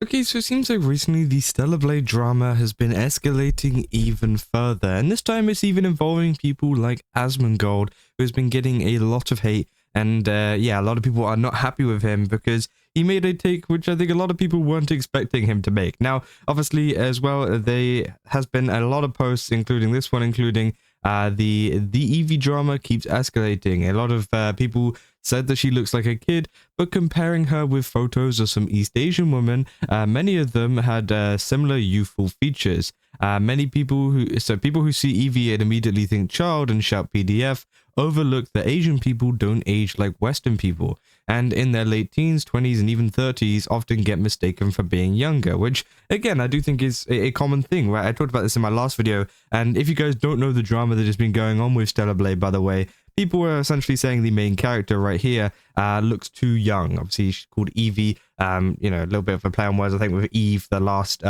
Okay, so it seems like recently the Stellar Blade drama has been escalating even further, and this time it's even involving people like Asmongold, who has been getting a lot of hate, and yeah, a lot of people are not happy with him because he made a take which I think a lot of people weren't expecting him to make. Now, obviously, as well, there has been a lot of posts, including this one, including the Evie drama keeps escalating. A lot of people said that she looks like a kid, but comparing her with photos of some East Asian women, many of them had similar youthful features. People who see Evie and immediately think child and shout PDF overlook that Asian people don't age like Western people, and in their late teens, 20s, and even 30s often get mistaken for being younger, which again I do think is a common thing, right? I talked about this in my last video, and if you guys don't know the drama that has been going on with Stellar Blade, by the way, people were essentially saying the main character right here looks too young. Obviously, she's called Evie. You know, a little bit of a play on words, I think, with Eve, the last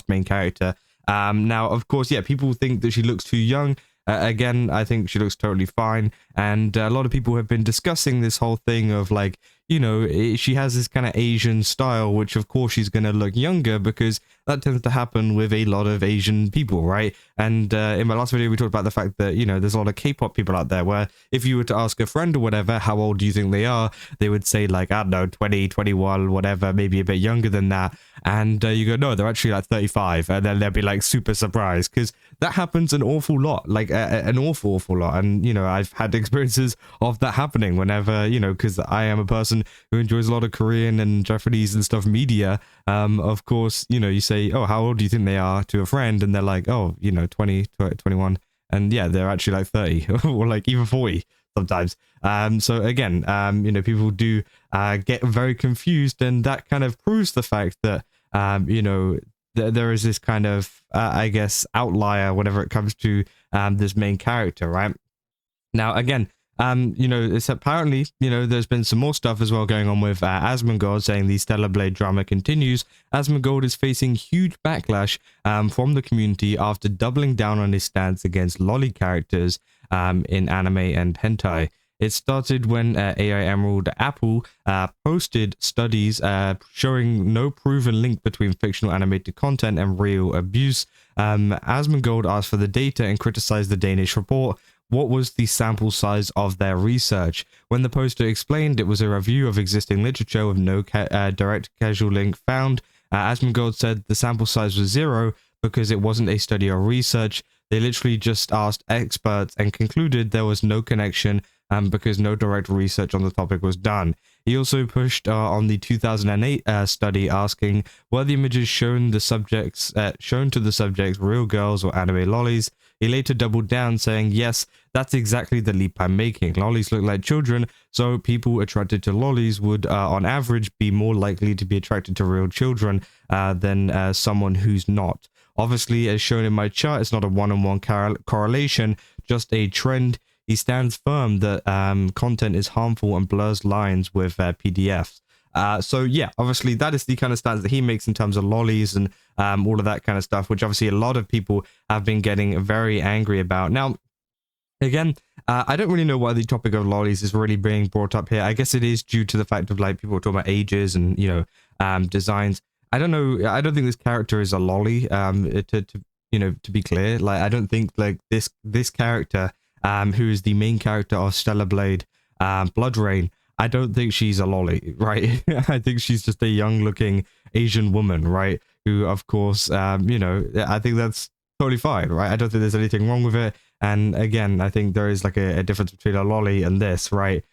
main character. Now, of course, yeah, people think that she looks too young. Again, I think she looks totally fine, and a lot of people have been discussing this whole thing of like, you know, she has this kind of Asian style, which of course she's going to look younger because that tends to happen with a lot of Asian people, right? And in my last video, we talked about the fact that, you know, there's a lot of K-pop people out there where if you were to ask a friend or whatever, how old do you think they are? They would say like, I don't know, 20, 21, whatever, maybe a bit younger than that. And you go, no, they're actually like 35. And then they'll be like super surprised because that happens an awful lot, like an awful lot. And, you know, I've had experiences of that happening whenever, you know, because I am a person who enjoys a lot of Korean and Japanese and stuff media. Of course, you know, you say, oh, how old do you think they are to a friend? And they're like, oh, you know, 20, 21. And yeah, they're actually like 30 or like even 40 sometimes. So again, you know, people do get very confused, and that kind of proves the fact that, you know, there is this kind of, I guess, outlier whenever it comes to this main character, right? Now, again, you know, it's apparently, you know, there's been some more stuff as well going on with Asmongold saying the Stellar Blade drama continues. Asmongold is facing huge backlash from the community after doubling down on his stance against loli characters in anime and hentai. It started when AI Emerald Apple posted studies showing no proven link between fictional animated content and real abuse. Asmongold asked for the data and criticized the Danish report. What was the sample size of their research? When the poster explained it was a review of existing literature with no direct causal link found, Asmongold said the sample size was 0 because it wasn't a study or research. They literally just asked experts and concluded there was no connection because no direct research on the topic was done. He also pushed on the 2008 study asking were the images shown to the subjects real girls or anime lollies. He later doubled down, saying, yes, that's exactly the leap I'm making. Lollies look like children, so people attracted to lollies would, on average, be more likely to be attracted to real children than someone who's not. Obviously, as shown in my chart, it's not a one-on-one correlation, just a trend. He stands firm that content is harmful and blurs lines with PDFs. So yeah, obviously that is the kind of stance that he makes in terms of lollies and all of that kind of stuff, which obviously a lot of people have been getting very angry about. Now, again, I don't really know why the topic of lollies is really being brought up here. I guess it is due to the fact of like people talking about ages and, you know, designs. I don't know. I don't think this character is a lolly. You know, to be clear, like I don't think like this character, who is the main character of Stellar Blade, Blood Rain. I don't think she's a lolly, right? I think she's just a young-looking Asian woman, right? Who, of course, you know, I think that's totally fine, right? I don't think there's anything wrong with it. And again, I think there is like a difference between a lolly and this, right?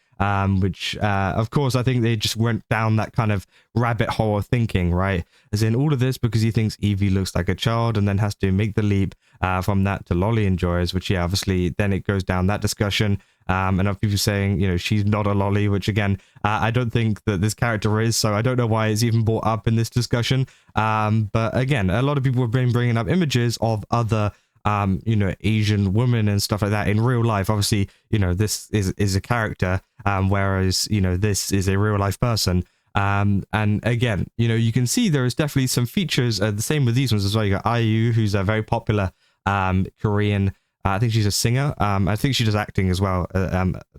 Which, of course, I think they just went down that kind of rabbit hole of thinking, right? As in all of this because he thinks Evie looks like a child and then has to make the leap from that to lolly enjoyers, which, yeah, obviously, then it goes down that discussion. And of people saying, you know, she's not a lolly, which again, I don't think that this character is, so I don't know why it's even brought up in this discussion. But again, a lot of people have been bringing up images of other you know, Asian women and stuff like that in real life. Obviously, you know, this is a character, whereas, you know, this is a real life person. And again, you know, you can see there is definitely some features, the same with these ones as well. You got IU, who's a very popular Korean, I think she's a singer. I think she does acting as well at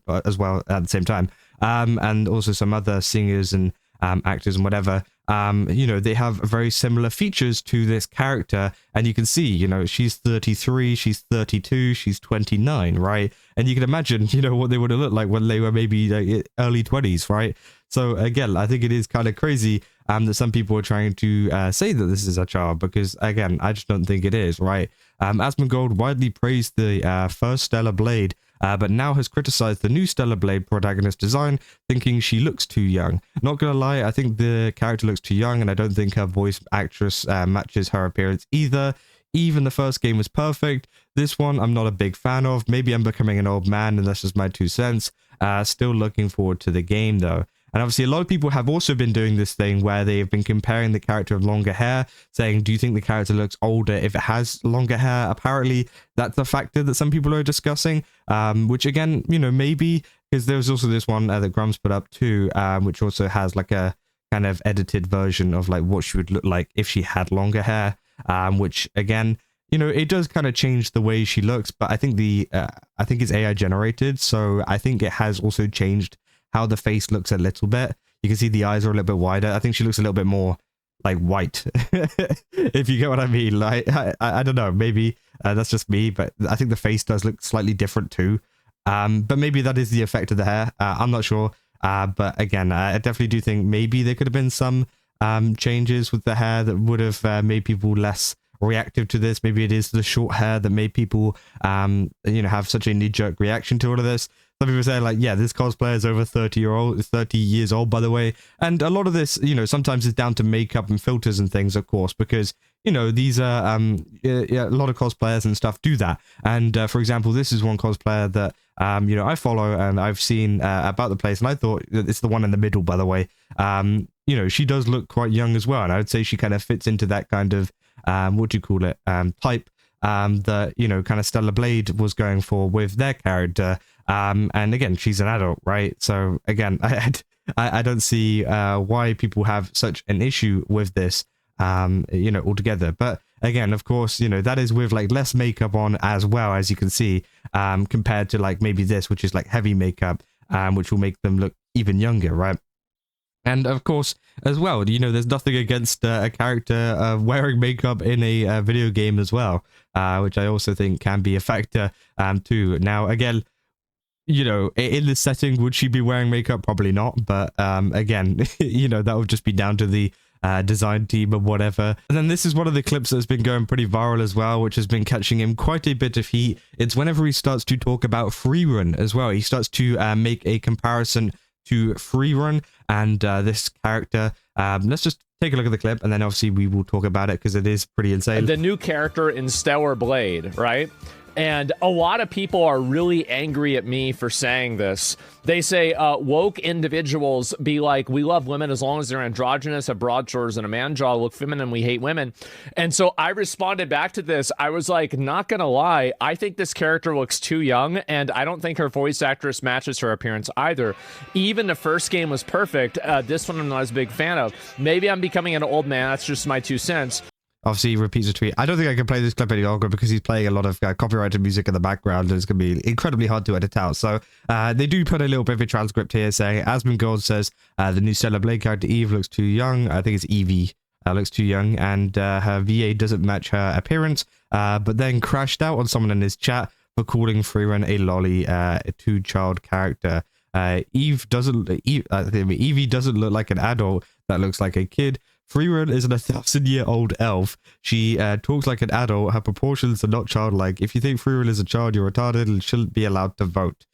the same time. And also some other singers and actors and whatever. you know, they have very similar features to this character, and you can see, you know, she's 33, she's 32, she's 29, right? And you can imagine, you know, what they would have looked like when they were maybe like early 20s, right? So again, I think it is kind of crazy that some people are trying to say that this is a child, because again, I just don't think it is, right? Asmongold widely praised the first Stellar Blade, but now has criticized the new Stellar Blade protagonist design, thinking she looks too young. Not gonna lie, I think the character looks too young, and I don't think her voice actress matches her appearance either. Even the first game was perfect. This one, I'm not a big fan of. Maybe I'm becoming an old man, and that's just my 2 cents. Still looking forward to the game, though. And obviously, a lot of people have also been doing this thing where they have been comparing the character of longer hair, saying, do you think the character looks older if it has longer hair? Apparently, that's a factor that some people are discussing, which again, you know, maybe, because there was also this one that Grum's put up too, which also has like a kind of edited version of like what she would look like if she had longer hair, which again, you know, it does kind of change the way she looks, but I think I think it's AI generated, so I think it has also changed how the face looks a little bit. You can see the eyes are a little bit wider. I think she looks a little bit more like white, if you get what I mean. Like, I don't know, maybe that's just me, but I think the face does look slightly different too. But maybe that is the effect of the hair. I'm not sure. But again, I definitely do think maybe there could have been some changes with the hair that would have made people less reactive to this. Maybe it is the short hair that made people you know, have such a knee-jerk reaction to all of this. Some people say like, yeah, this cosplayer is over 30 years old, by the way. And a lot of this, you know, sometimes is down to makeup and filters and things, of course, because, you know, these are yeah, a lot of cosplayers and stuff do that. And for example, this is one cosplayer that you know, I follow and I've seen about the place, and I thought it's the one in the middle, by the way. You know, she does look quite young as well, and I would say she kind of fits into that kind of what do you call it, type that, you know, kind of Stellar Blade was going for with their character. And again, she's an adult, right? So again, I don't see why people have such an issue with this, you know, altogether. But again, of course, you know, that is with like less makeup on as well, as you can see, compared to like maybe this, which is like heavy makeup, which will make them look even younger, right? And of course, as well, you know, there's nothing against a character wearing makeup in a video game as well, which I also think can be a factor too. Now, again, you know, in this setting, would she be wearing makeup? Probably not. But again, you know, that would just be down to the design team or whatever. And then this is one of the clips that's been going pretty viral as well, which has been catching him quite a bit of heat. It's whenever he starts to talk about Frieren as well. He starts to make a comparison to Frieren and this character. Let's just take a look at the clip, and then obviously we will talk about it because it is pretty insane. The new character in Stellar Blade, right? And a lot of people are really angry at me for saying this. They say woke individuals be like, we love women as long as they're androgynous, have broad shoulders and a man jaw, look feminine, we hate women. And so I responded back to this. I was like, not gonna lie, I think this character looks too young, and I don't think her voice actress matches her appearance either. Even the first game was perfect. This one I'm not as big fan of. Maybe I'm becoming an old man. That's just my 2 cents. Obviously, he repeats a tweet. I don't think I can play this clip any longer because he's playing a lot of copyrighted music in the background, and it's going to be incredibly hard to edit out. So they do put a little bit of a transcript here saying, Asmongold says the new Stellar Blade character Eve looks too young. I think it's Evie. Looks too young, and her VA doesn't match her appearance, but then crashed out on someone in his chat for calling Frieren a loli, a 2-child character. Evie doesn't look like an adult that looks like a kid. Frieren is an 1,000-year-old elf. She talks like an adult. Her proportions are not childlike. If you think Frieren is a child, you're retarded and shouldn't be allowed to vote.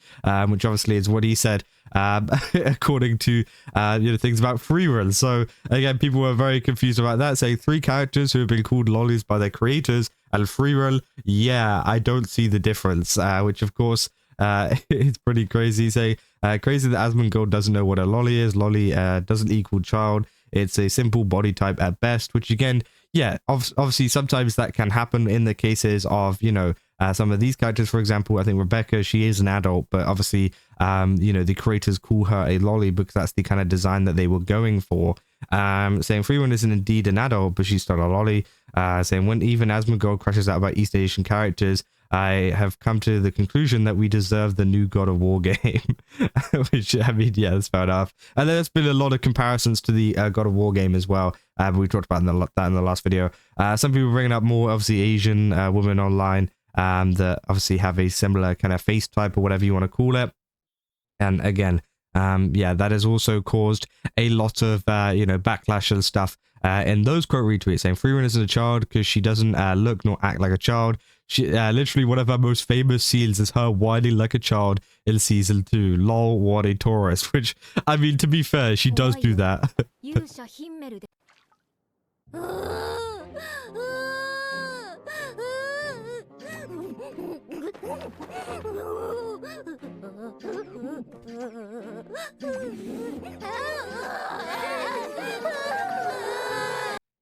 Which obviously is what he said, according to you know, things about Frieren. So again, people were very confused about that, saying 3 characters who have been called lolis by their creators, and Frieren, yeah, I don't see the difference. Which of course it's pretty crazy. Say crazy that Asmongold doesn't know what a loli is. Loli doesn't equal child. It's a simple body type at best, which again, yeah, obviously sometimes that can happen in the cases of, you know, some of these characters. For example, I think Rebecca, she is an adult, but obviously, you know, the creators call her a loli because that's the kind of design that they were going for. Saying Frieren isn't indeed an adult, but she's still a loli. saying, when even Asmongold crashes out about East Asian characters, I have come to the conclusion that we deserve the new God of War game. Which, I mean, yeah, that's fair enough. And there's been a lot of comparisons to the God of War game as well. We talked about that in the last video. Some people bringing up more, obviously, Asian women online that obviously have a similar kind of face type or whatever you want to call it. And again, yeah, that has also caused a lot of, backlash and stuff in those quote retweets saying Frieren isn't a child because she doesn't look nor act like a child. She literally one of her most famous scenes is her whining like a child in season 2. Lol, what a tourist. Which, I mean, to be fair, she does do that.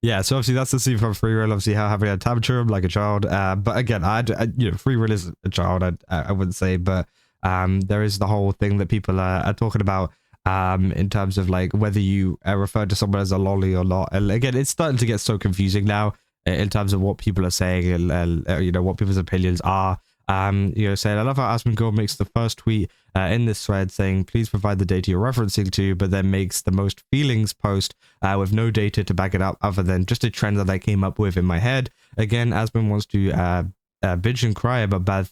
Yeah, so obviously that's the scene from Frieren, obviously how having a tantrum like a child. But again, Frieren is a child, I wouldn't say, but there is the whole thing that people are talking about in terms of like whether you refer to someone as a loli or not. And again, it's starting to get so confusing now in terms of what people are saying and what people's opinions are. Saying, I love how Asmongold makes the first tweet in this thread saying, please provide the data you're referencing to, but then makes the most feelings post with no data to back it up other than just a trend that I came up with in my head. Again, Asmon wants to bitch and cry about bad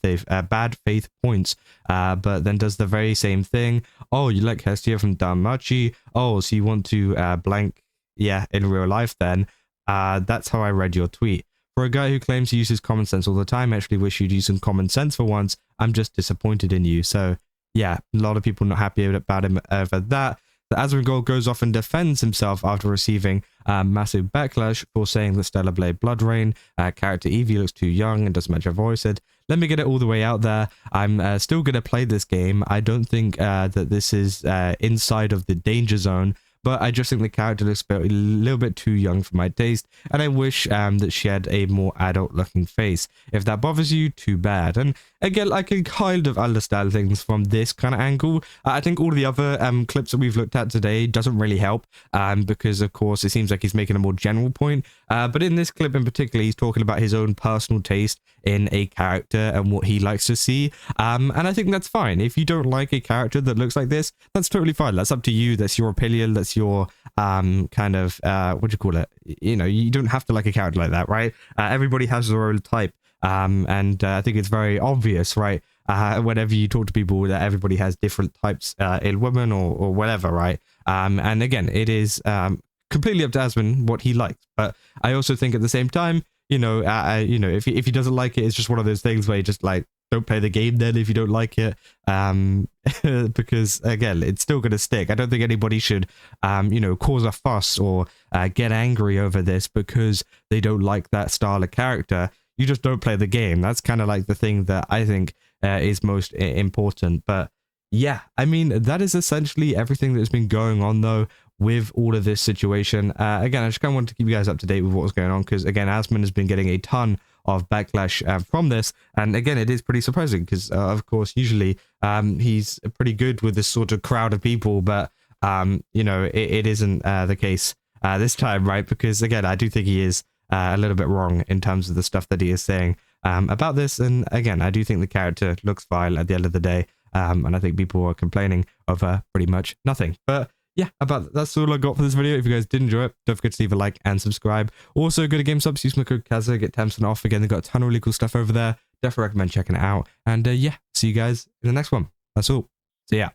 faith points, but then does the very same thing. Oh, you like Hestia from Damachi? Oh, so you want to blank? Yeah, in real life then. That's how I read your tweet. For a guy who claims he uses common sense all the time, I actually wish you'd use some common sense for once. I'm just disappointed in you. So, yeah, a lot of people not happy about him over that. The Asmongold goes off and defends himself after receiving massive backlash for saying that Stellar Blade Blood Rain character Evie looks too young and doesn't match her voice. And let me get it all the way out there. I'm still going to play this game. I don't think that this is inside of the danger zone. But I just think the character looks a little bit too young for my taste, and I wish that she had a more adult-looking face. If that bothers you, too bad. And again, I can kind of understand things from this kind of angle. I think all the other clips that we've looked at today doesn't really help, because, of course, it seems like he's making a more general point. But in this clip in particular, he's talking about his own personal taste in a character and what he likes to see. And I think that's fine. If you don't like a character that looks like this, that's totally fine. That's up to you. That's your opinion. That's your kind of what do you call it? You don't have to like a character like that, right? Everybody has their own type, and I think it's very obvious, right? Whenever you talk to people, that everybody has different types in women or whatever, right? And again, it is completely up to Asmon what he likes. But I also think at the same time, if he doesn't like it, it's just one of those things where you just like don't play the game then if you don't like it, because again, it's still going to stick. I don't think anybody should cause a fuss or get angry over this because they don't like that style of character. You just don't play the game. That's kind of like the thing that I think is most important. But yeah, I mean, that is essentially everything that's been going on though with all of this situation. Again, I just kind of wanted to keep you guys up to date with what was going on, because again, Asmon has been getting a ton of backlash from this, and again, it is pretty surprising because of course usually he's pretty good with this sort of crowd of people, but it isn't the case this time, right? Because again, I do think he is a little bit wrong in terms of the stuff that he is saying about this, and again, I do think the character looks vile at the end of the day, and I think people are complaining over pretty much nothing. But yeah, that's all I got for this video. If you guys did enjoy it, don't forget to leave a like and subscribe. Also, go to GameStop, use my code Kaza, get 10% off. Again, they've got a ton of really cool stuff over there. Definitely recommend checking it out. And yeah, see you guys in the next one. That's all. See ya.